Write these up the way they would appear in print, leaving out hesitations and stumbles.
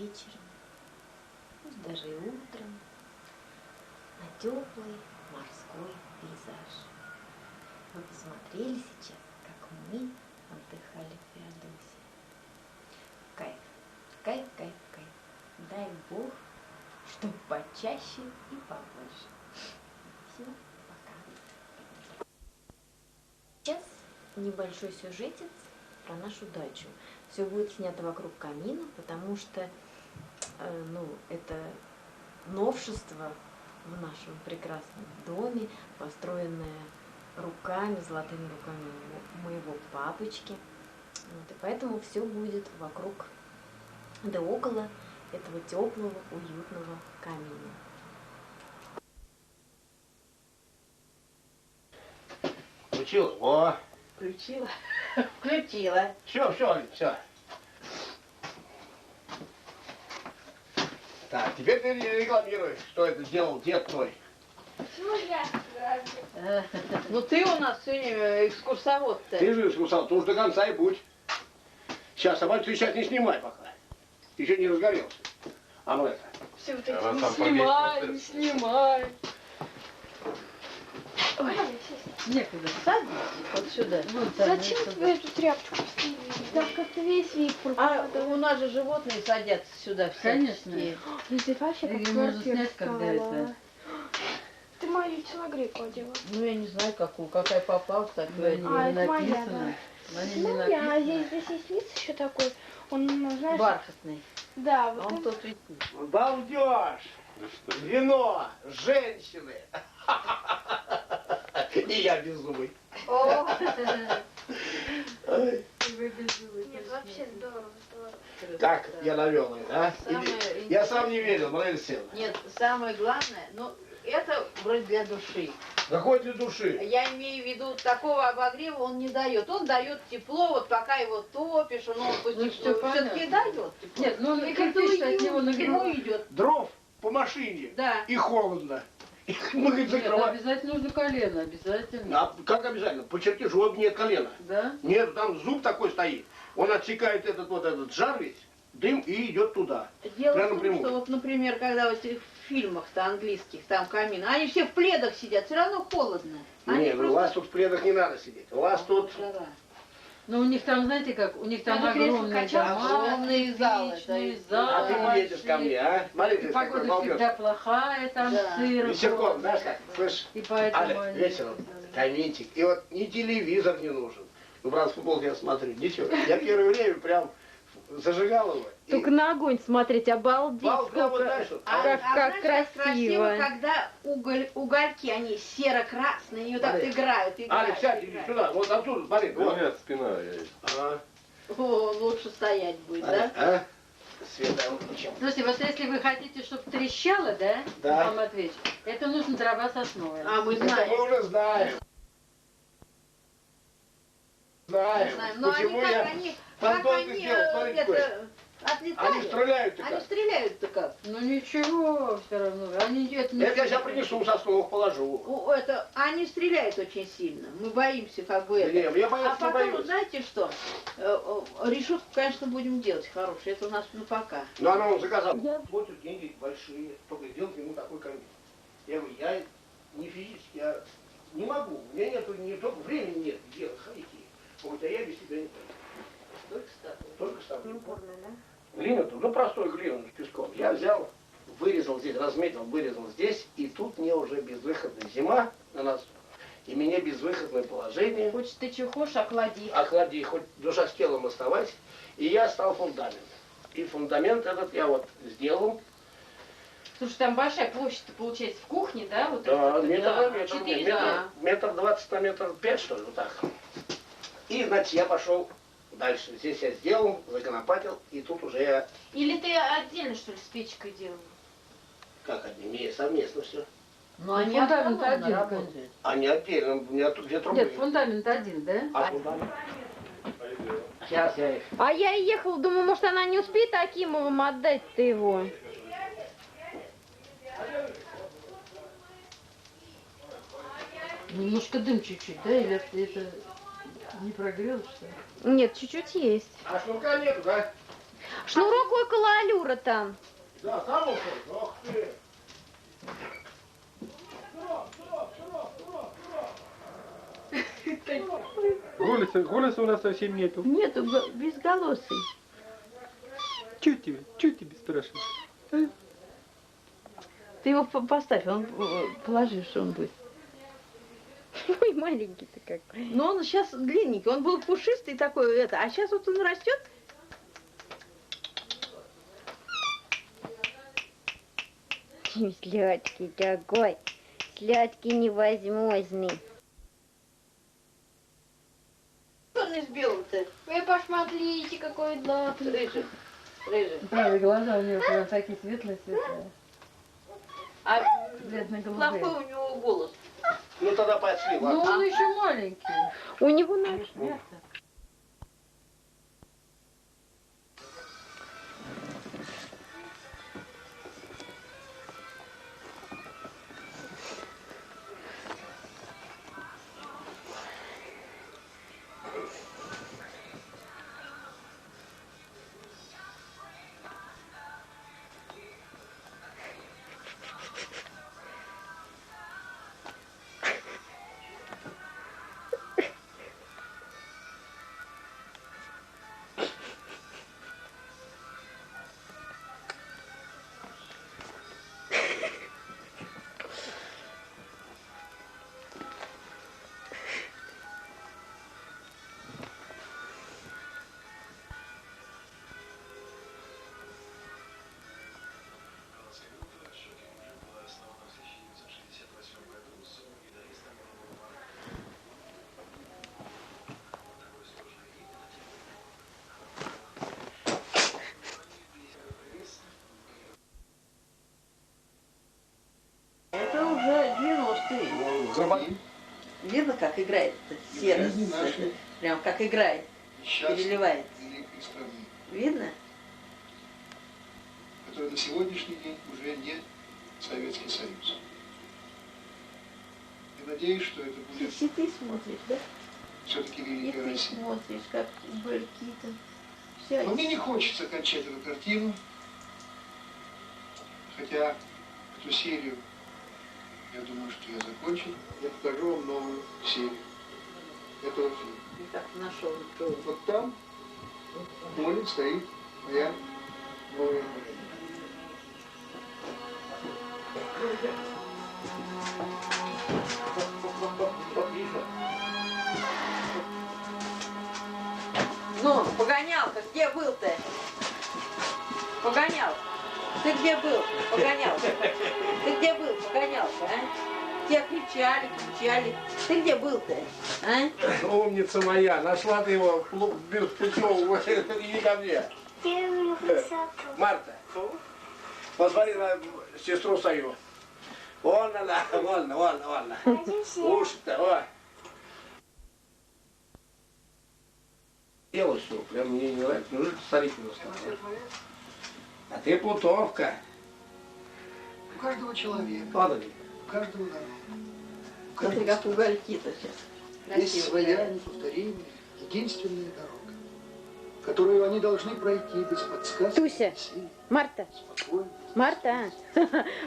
вечером, пусть даже и утром, на теплый морской пейзаж. Вы посмотрели сейчас, как мы отдыхали в Феодосии. Кайф, кайф, кайф, кайф. Дай Бог, чтоб почаще и побольше. Все, пока. Сейчас небольшой сюжетец про нашу дачу. Все будет снято вокруг камина, потому что это новшество в нашем прекрасном доме, построенное руками, золотыми руками моего папочки. Вот, и поэтому все будет вокруг, да около этого теплого, уютного камина. Включила? О! Включила? Включила. Все. Так, теперь ты рекламируешь, что это сделал дед твой. Почему я? Ну ты у нас сегодня экскурсовод-то. Ты же экскурсовод, ты уж до конца и будь. Сейчас, собаку ты сейчас не снимай пока. Еще не разгорелся. А ну это. Все вот эти. Не снимай. Ой, Некуда. Садись вот сюда. Вот, зачем тебе эту тряпочку поставили? Там как-то весь вид пропадает. у нас же животные садятся сюда. Конечно. Ты вообще как Можно квартира снять, когда стала. это. Ты мою телогрейку одела. Ну я не знаю, какая попалась, так Да, и А, это моя, написано. На ней не Ну, я, написано. здесь есть низ еще такой. Он, знаешь, бархатный. да, А вот он он. тут ведь... Балдеж! Вино! Женщины! И я беззубый. Нет, вообще здорово. Так, я навел их, а? Самое Я сам не верил, Мария Алексеевна. Нет, самое главное, ну, это вроде для души. Какой для души? Я имею в виду, такого обогрева он не дает. Он дает тепло, вот пока его топишь, он Ну, всё понятно. все-таки дает тепло. Нет, ну И кирпич от него ему нагревает. идет. Дров по машине. Да. И холодно. И мы, говорит, Нет, закрываем. обязательно нужно колено, обязательно. А как обязательно? По чертежу вот нет колена. Да? Нет, там зуб такой стоит. Он отсекает этот жар весь, дым и идет туда. Дело Прямо в том, напрямую. что вот, например, когда вот в фильмах-то английских, там камин, они все в пледах сидят, все равно холодно. Они Нет, у вас тут в пледах не надо сидеть. У вас тут... жара. Но у них там, знаете как, у них там Надо кресло огромные качать. дома, Огромные залы, кирпичные да, залы А ты не едешь ко мне, а? Смотри, И ты такой погода балбес. всегда плохая, там Да. сыро. Вечерком, знаешь как, слышь, И поэтому Аля, они- вечером, каминчик. И вот ни телевизор не нужен. Ну, правда, футбол я смотрю, ничего. Я первое время прям зажигал его. и- Только на огонь смотреть, обалдеть, Бал, да, вот сколько... знаешь, вот. Как знаешь, красиво. когда угольки, они серо-красные, они вот так Смотри. играют. Аля, сядь, иди сюда, вот отсюда, смотри. У Вот. меня спина. А, О, лучше стоять будет, Аля, да? а? Света, вот чем. Слушайте, вот если вы хотите, чтобы трещало, да, Да. Михаил Матвеевич, это нужно дрова сосновые. А мы Это знаем. мы уже знаем. Знаем. Но Почему они я... как, они, Фантом как ты они сделал, смотри, какой. отлетают. Они стреляют-то Они как. стреляют-то как? Ну ничего, все равно. Они это не... Это я сейчас принесу, сосновых положу. Они стреляют очень сильно. Мы боимся как бы Да это. не, я А бояться не потом, боюсь. знаете что? Решетку, конечно, будем делать хорошую. Это у нас ну пока. Но она он заказал. Вот тут деньги большие, только сделать ему такой камин. Я говорю, я не физически, я не могу. У меня нету, не только времени нет делать, ходите. Вот, а я без тебя не пойду. Только ставлю. Глину-то, ну простой глину с песком. Я взял, вырезал здесь, разметил, вырезал здесь, и тут мне уже безвыходная зима на нас, и мне безвыходное положение. Хочешь ты чего хочешь, охлади. Охлади, хоть душа с телом оставайся. И я стал фундамент. И фундамент этот я вот сделал. Слушай, там большая площадь получается в кухне, да? Вот Да, это, метр на метр. Четыре, Метр, да. метр 20 на метр 5, что ли, вот так. И, значит, я пошел дальше. Здесь я сделал, законопатил, и тут уже я, Или ты отдельно, что ли, с печкой делал? как одни, совместно все. Но Ну, фундамент один, конечно. А не отдельно, у меня тут где трубы. Нет, фундамент один, да? А фундамент? Сейчас я их. А я и ехала, думаю, может, она не успеет Акимовым отдать-то его. Немножко дым чуть-чуть, да? Или это не прогрелось, что ли? Нет, чуть-чуть есть. А шнурка нету, да? Шнурок около аллюра там. Да, там ушел? Ах ты! Голоса у нас совсем нету. Нету, безголосый. Чё тебе спрашивают? А? Ты его поставь, он положи, что он будет. Ой, маленький-то какой. Но он сейчас длинненький, он был пушистый такой, это, а сейчас вот он растет. Сладкий такой. Сладкий невозможный. Он из белого-то. Вы посмотрите, какой длинный. Рыжий. Рыжий. Правда, глаза у нее прям такие светлые-светлые. А Бледно-голубые. плохой у него голос. Ну тогда пошли, Ну, ладно. он еще маленький. У него наш. Это уже 90-е. Видно, как играет серость? Прям как играет, переливается. Видно? Который на сегодняшний день уже не Советский Союз. Я надеюсь, что это будет Если ты смотришь, да? все-таки И великая ты Россия. смотришь, как были-то. Все. Но мне не хочется кончать эту картину, хотя эту серию, я думаю, что я закончу. Я покажу вам новую серию этого фильма. Как нашел тоже. Вот там в поле стоит моя новая машина. Ну, погонялка, где был-то? Погонял. Ты где был, погонялка? Ты где был, погонялка, а? Тебя кричали. Ты где был-то, а? Умница моя, нашла ты его без путевого, иди ко мне. Марта, посмотри на сестру свою. Вон она, вон. Уши-то, ой. Дело все, прям мне не нравится, ну же Царикина стала. А ты путовка. У каждого человека, Ладно, у каждого народа, у Смотри, каждого как угольки-то сейчас. есть своя неповторимая, единственная дорога, которую они должны пройти без подсказки. Туся. сил, Марта. спокойно. Марта.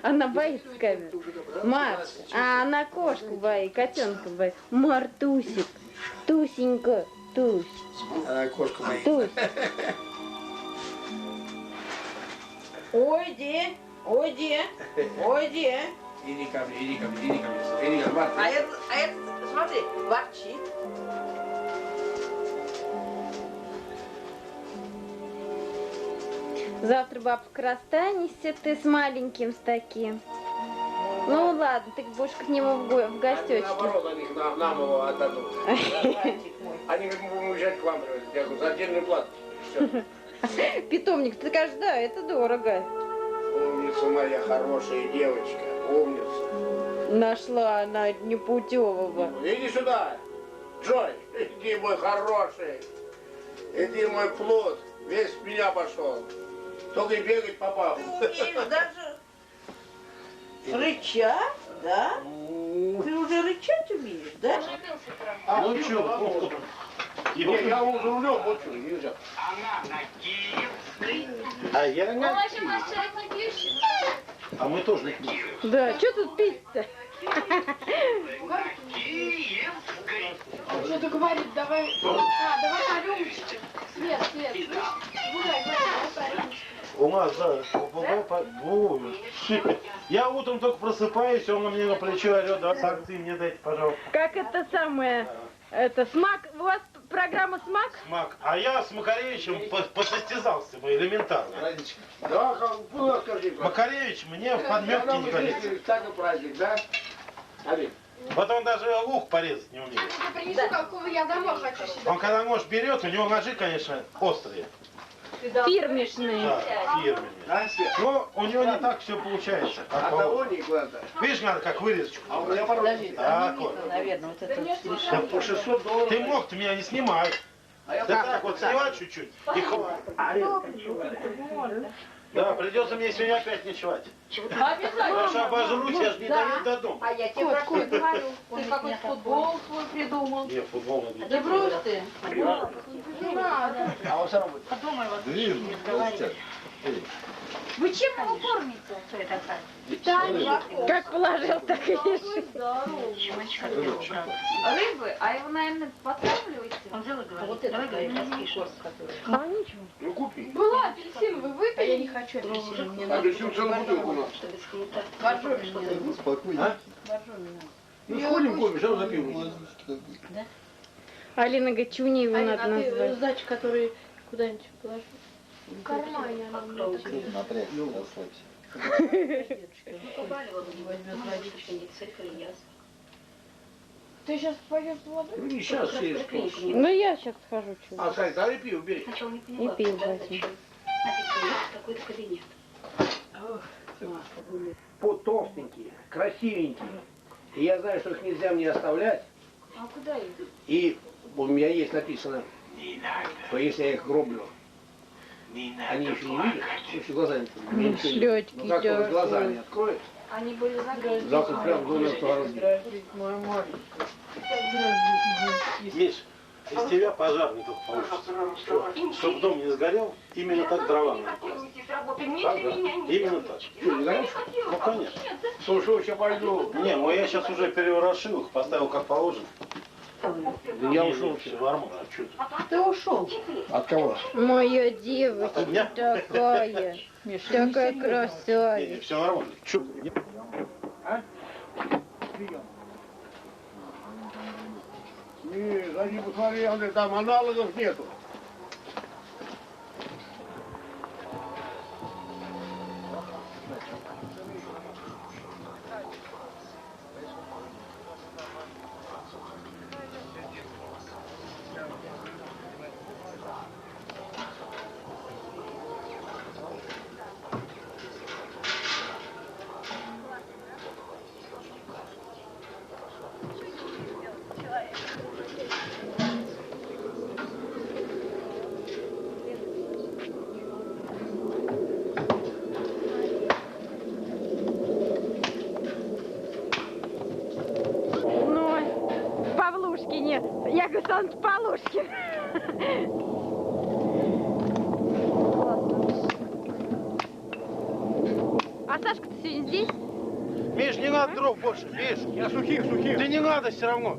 Она боится камеры. Ты уже добрался. Март. А она кошку боится, котенка боится. Мартусик. Тусенька. Тусь. она кошка моя. Тусь. Уйди. Иди ко мне, Марта. А это, смотри, ворчит. Завтра, бабушка, расстанешься ты с маленьким с таким. Ну ладно, ты будешь к нему в Они гостечке. наоборот, они нам его отдадут. Они как будем уезжать к вам, я говорю, за отдельную плату. Всё. Питомник, ты скажешь, да, это дорого. Умница моя хорошая девочка, умница. Нашла она непутевого. Иди сюда, Джой, иди мой хороший, иди мой плод, весь в меня пошел. Только и бегать по бабу. Умеешь даже рычать, да? Ты уже рычать умеешь, да? Ну что, Я уже рулем, вот что, нельзя. А я не. человек не пьющий. А мы тоже не пьем. Да, что тут пить-то? Что-то говорит, давай. Давай по рюмочке. Свет. Гуляй, по рюмочке. У нас, да, я утром только просыпаюсь, он мне на плечо орет, да, сорты мне дайте, пожалуйста. Как это самое, это смак, у вас программа смак? Смак. А я с Макаревичем посостязался бы элементарно. Да, как было, скажи. Макаревич мне в подметке не годится. Так праздник, да? Олег. Вот он даже лук порезать не умеет. Я принесу какого я домой хочу себе. Он когда нож берет, у него ножи, конечно, острые. Фирмишные. Да, фирменные. А, Свет? Но у него не так все получается. А Как того положено. никуда. Видишь, надо как вырезочку. А у меня порой. Так вот. Наверное, вот это Да По 600 долларов. ты мог-то меня не снимать. А я Ты так вот снимать чуть-чуть и хватит. Да, придется мне сегодня опять ночевать. Потому что обожрусь, я же не даю до дома. А я тебе про что говорю? Ты какой-то футбол свой придумал. Не, футбол надо. Да брось ты. Не надо. А он сам будет. Подумай, вот не разговаривай. Вы чем его кормите? Кто это такая? Питание. Как положил, так и ешь. Рыбы, а его, наверное, подкармливаете? Он взял и говорит, вот это такая шорт, которая. А ничего. Ну купи. Была апельсин, вы выпили? А я не хочу апельсин, мне А надо. апельсин целую бутылку надо. Чтобы скелета. Боржоми что-то. А? Боржоми надо. Ну сходим, купим, что за пиво? Алина Гачуни его надо назвать. Сдачи, которые куда-нибудь положи. В кармане она мне такая. Ты сейчас пойдешь в воду? Ну не сейчас съешь. Ну я сейчас схожу чуть. А, Сань, давай пиво бери. И пиво возьму. Какой-то кабинет. Вот толстенькие, красивенькие. И я знаю, что их нельзя мне оставлять. А куда их? И у меня есть написано, что если я их гроблю, они еще не видят, еще глаза не видят. Шлёчки Ну как только глаза не такие. откроют, Они были закрыты. завтра прям до нас погрузят. Миш, из тебя пожар не только получится. Чтобы дом не сгорел, именно так дрова надо класть. Так, да? Именно так. Что, не знаешь? Ну, конечно. Слушай, сейчас пойду. Не, ну я сейчас уже переворошил их, поставил как положено. Я ушел. Все нормально, а что ты? Ты ушел. От кого? Моя девочка От меня? такая. Такая красавица. Все нормально. Чё ты? Не, зайди посмотри, Андрей, там аналогов нету. Ну, Павлушкине. Я говорю, Санта Павлушкин. А Сашка-то сегодня здесь? Миш, не надо дров больше, Миш. Я сухих. Да не надо все равно.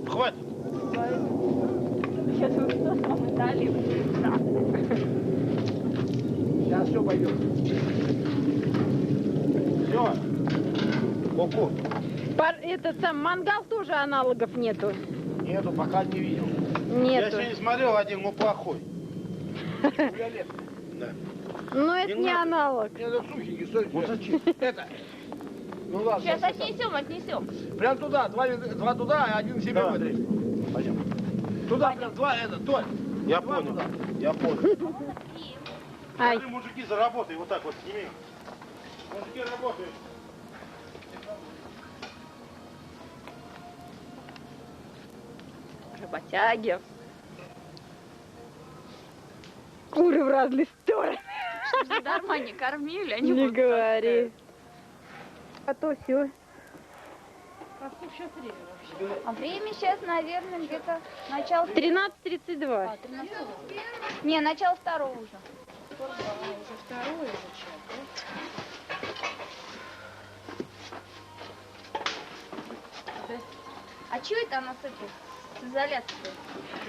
Хватит. Сейчас все пойдет. Все. Ку-ку. Этот сам мангал тоже аналогов нету. Нету, пока не видел. Я Нету. сегодня смотрел один, но плохой. Да. Но это не надо. аналог. Мне надо сухенький, стой. Вот зачем? Это. Ну ладно. Сейчас отнесем. Прям туда, два туда, а один себе Да. выдрей. Пойдем. Туда прям два, Толь. Я Два понял. туда. Я понял. Ай, Смотри, мужики, заработай, вот так вот сними. Мужики работают. работяги. Куры в разные стороны. Чтобы дарма не кормили, они Не будут говори. А то все. А время сейчас, наверное, где-то начало... 13:32. 13. Не, начало второго уже. А что это она с этой, с изоляцией?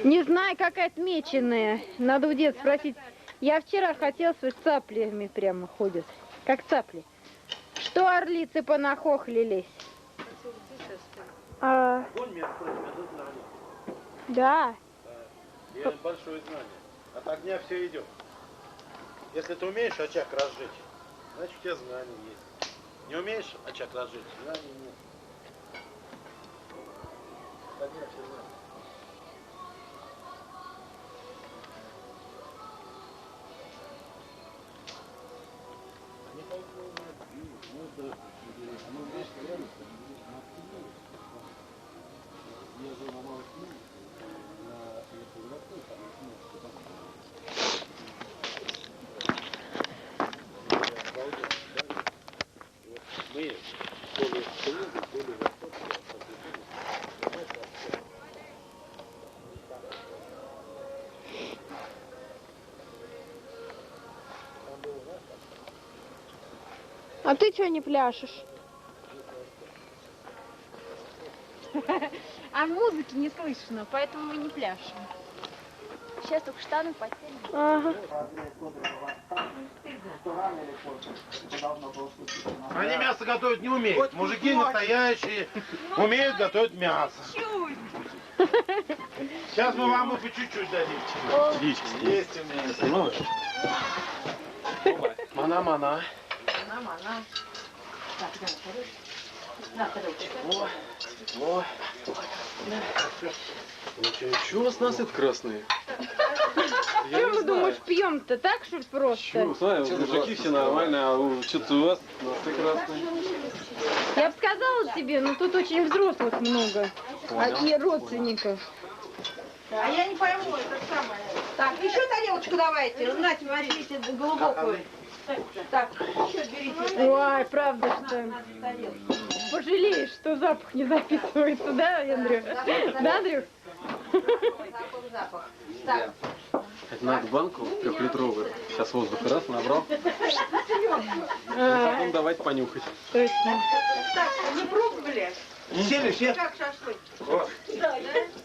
Не знаю, какая отмеченная. Надо у деда спросить. Я вчера хотела, с цаплями прямо ходят. Как цапли. Что орлицы понахохлились? Огонь, между прочим, это знание. Да. И это большое знание. От огня все идет. Если ты умеешь очаг разжечь, значит у тебя знание есть. Не умеешь очаг разжечь, знаний нет. От огня все знания. Они поэтому мы более строгие, более высокие, А ты что не пляшешь? А музыки не слышно, поэтому мы не пляшем. Сейчас только штаны потянем. Ага. Они мясо готовить не умеют. Мужики настоящие умеют готовить мясо. Сейчас мы вам и по чуть-чуть дадим. Есть у меня. Снимаешь? Мана-мана. Во. Чего у вас насыпь красные? Что мы думаешь, пьем-то так, что ли, просто? Чего, знаю, мужики все нормальные, а что-то у вас носы красные. Я бы сказала тебе, но тут очень взрослых много. И родственников. А я не пойму, это самое. Так, еще тарелочку давайте. Нате, возьмите глубокую. Так, еще берите. Ой, правда, что пожалеешь, что запах не записывается, да, Андрюх? Да, Андрюх? Запах. Так. Это надо банку 3-литровую. Сейчас воздуха раз набрал. Потом давать понюхать. Точно. Так, не пробовали? Сели все? Как шашлык?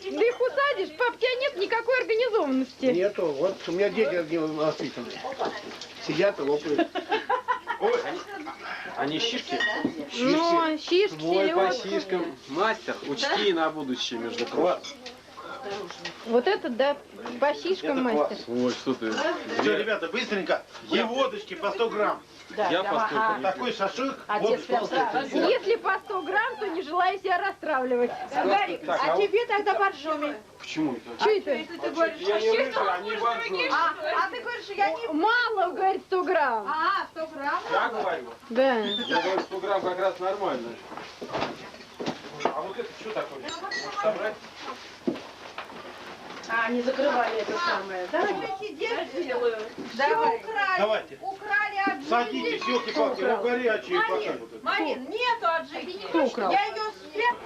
Ты их усадишь, пап, у тебя нет никакой организованности. Нету. Вот у меня дети воспитаны. Сидят и лопают. Ой, Они щишки? Ну, щишки, Свой по селедка. щишкам. Мастер, учти на будущее, между прочим. Вот этот, да, по щишкам мастер. Ой, что ты. все, ребята, быстренько. И водочки по 100 грамм. Я постойку. Такой шашлык, водочки по 100 грамм. Если по 100 грамм, то не желаю себя расстравливать. Гарик, а тебе тогда боржоми. Почему это? Что это? Если ты говоришь, Я не рыжий, они боржоми. а ты говоришь, я не... Мало, говорит, 100 грамм. 100 грамм? Я говорю. Да. Я говорю, 100 грамм как раз нормально. А вот это что такое? Может собрать? А, не закрывали это самое. Давайте сделаю. Давай. Давайте. Украли аджики. Садитесь, елки-палки, ну горячие пока. Марин, нету аджики. Кто украл? Я ее спрятала.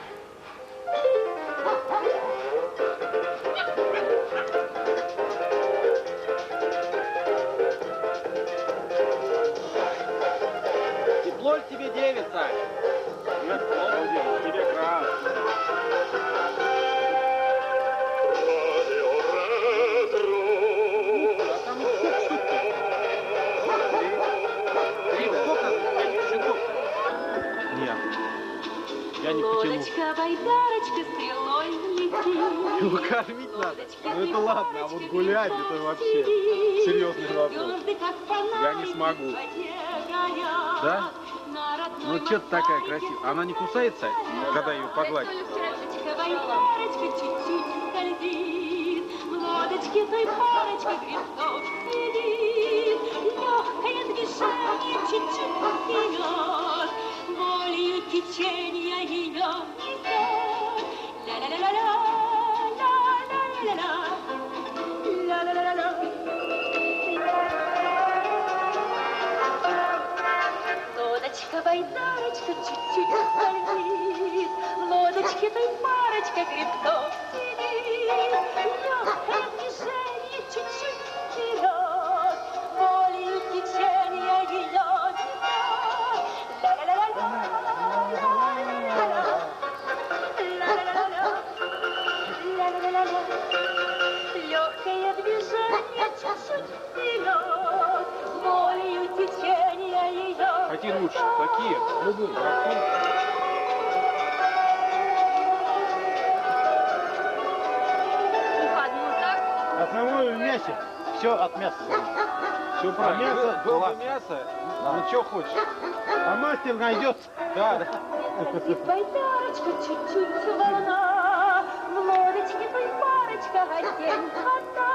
Тепло ли тебе, девица? Нет, тебе красно. Я не потяну. Лодочка-байдарочка стрелой летит. Его кормить надо. Ну это ладно, а вот гулять это вообще серьезный вопрос. Я не смогу. Да? Ну что-то такая красивая. Она не кусается, когда ее погладить? Лодочка-байдарочка чуть-чуть скользит. В лодочке той парочка крестов сидит. Легкое движение чуть-чуть вперед. Волею течения ее несет. Ля-ля-ля-ля-ля, ля-ля-ля-ля-ля, ля-ля-ля-ля-ля. Лодочка-байдарочка чуть-чуть скользит. сидит, в лодочке той парочка грибков сидит. Легкое движение чуть-чуть вперед, волею течения ее ведет. Легкое движение чуть-чуть вперед, волею течения ее. Какие лучше? Какие? Любые. Основное в мясе. Все от мяса. Все правильно. мясо, Было классно. мясо, ну что хочешь. А мастер найдется. Да. Летит байдарочка, чуть-чуть волна, в лодочке той парочка тень кота.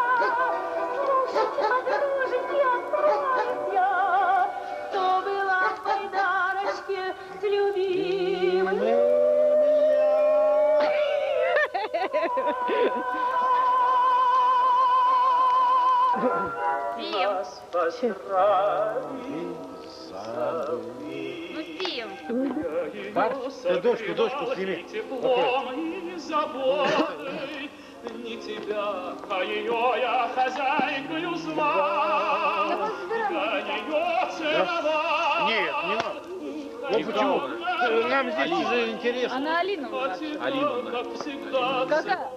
Слушайте, подруженьки, отправить я, кто была в байдарочке с любимым. Ты дочку сними. Не тебя, а ее я хозяйкою звал. Я ее целовал. Нет, не надо. Ну почему? Нам здесь уже интересно. Она Алина. Алина. Какая?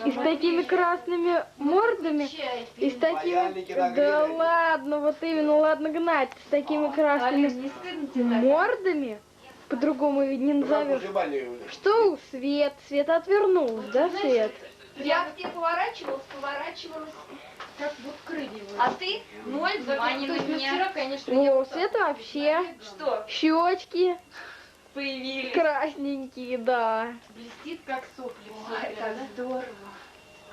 И с такими красными мордами, и с такими... Да ладно, вот именно, ладно гнать. С такими красными мордами, по-другому ведь не назовешь. Что, Свет? Света отвернулась, да, Свет? Я к тебе поворачивалась, как будто крылья. А ты? Ноль внимания на меня. Вчера, конечно, Ну, у Света вообще Что? щечки Появились. красненькие, да. Блестит, как сопли. Ой, как здорово.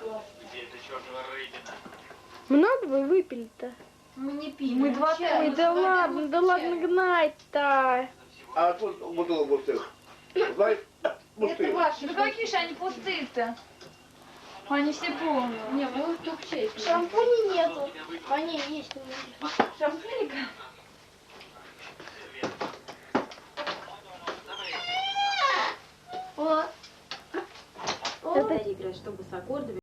Классно. Много вы выпили-то? Мы не пили. Мы два Ой, да ладно гнать-то. А тут бутылок пустых. Знаешь, Это пустых. ваши. Да какие же они пустые-то? Они все полные. Не, мы только чай. Шампуня нету. А не, есть. Шампуника? Вот. Это играть, чтобы с аккордами.